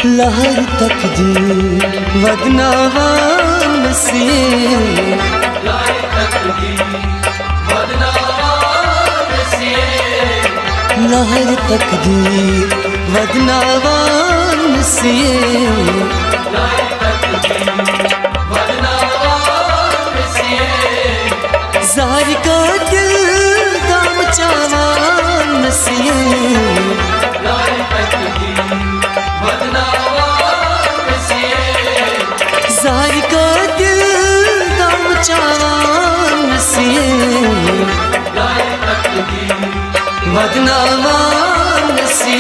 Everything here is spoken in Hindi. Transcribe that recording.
लहर तकदीर वदनावान से लहर तकदीर वदनावान से लहर तकदीर वदनावान से ज़ाहिर का दिल दाम चावान से ज़ाहिर का दिल दाम चावान से वदनावान से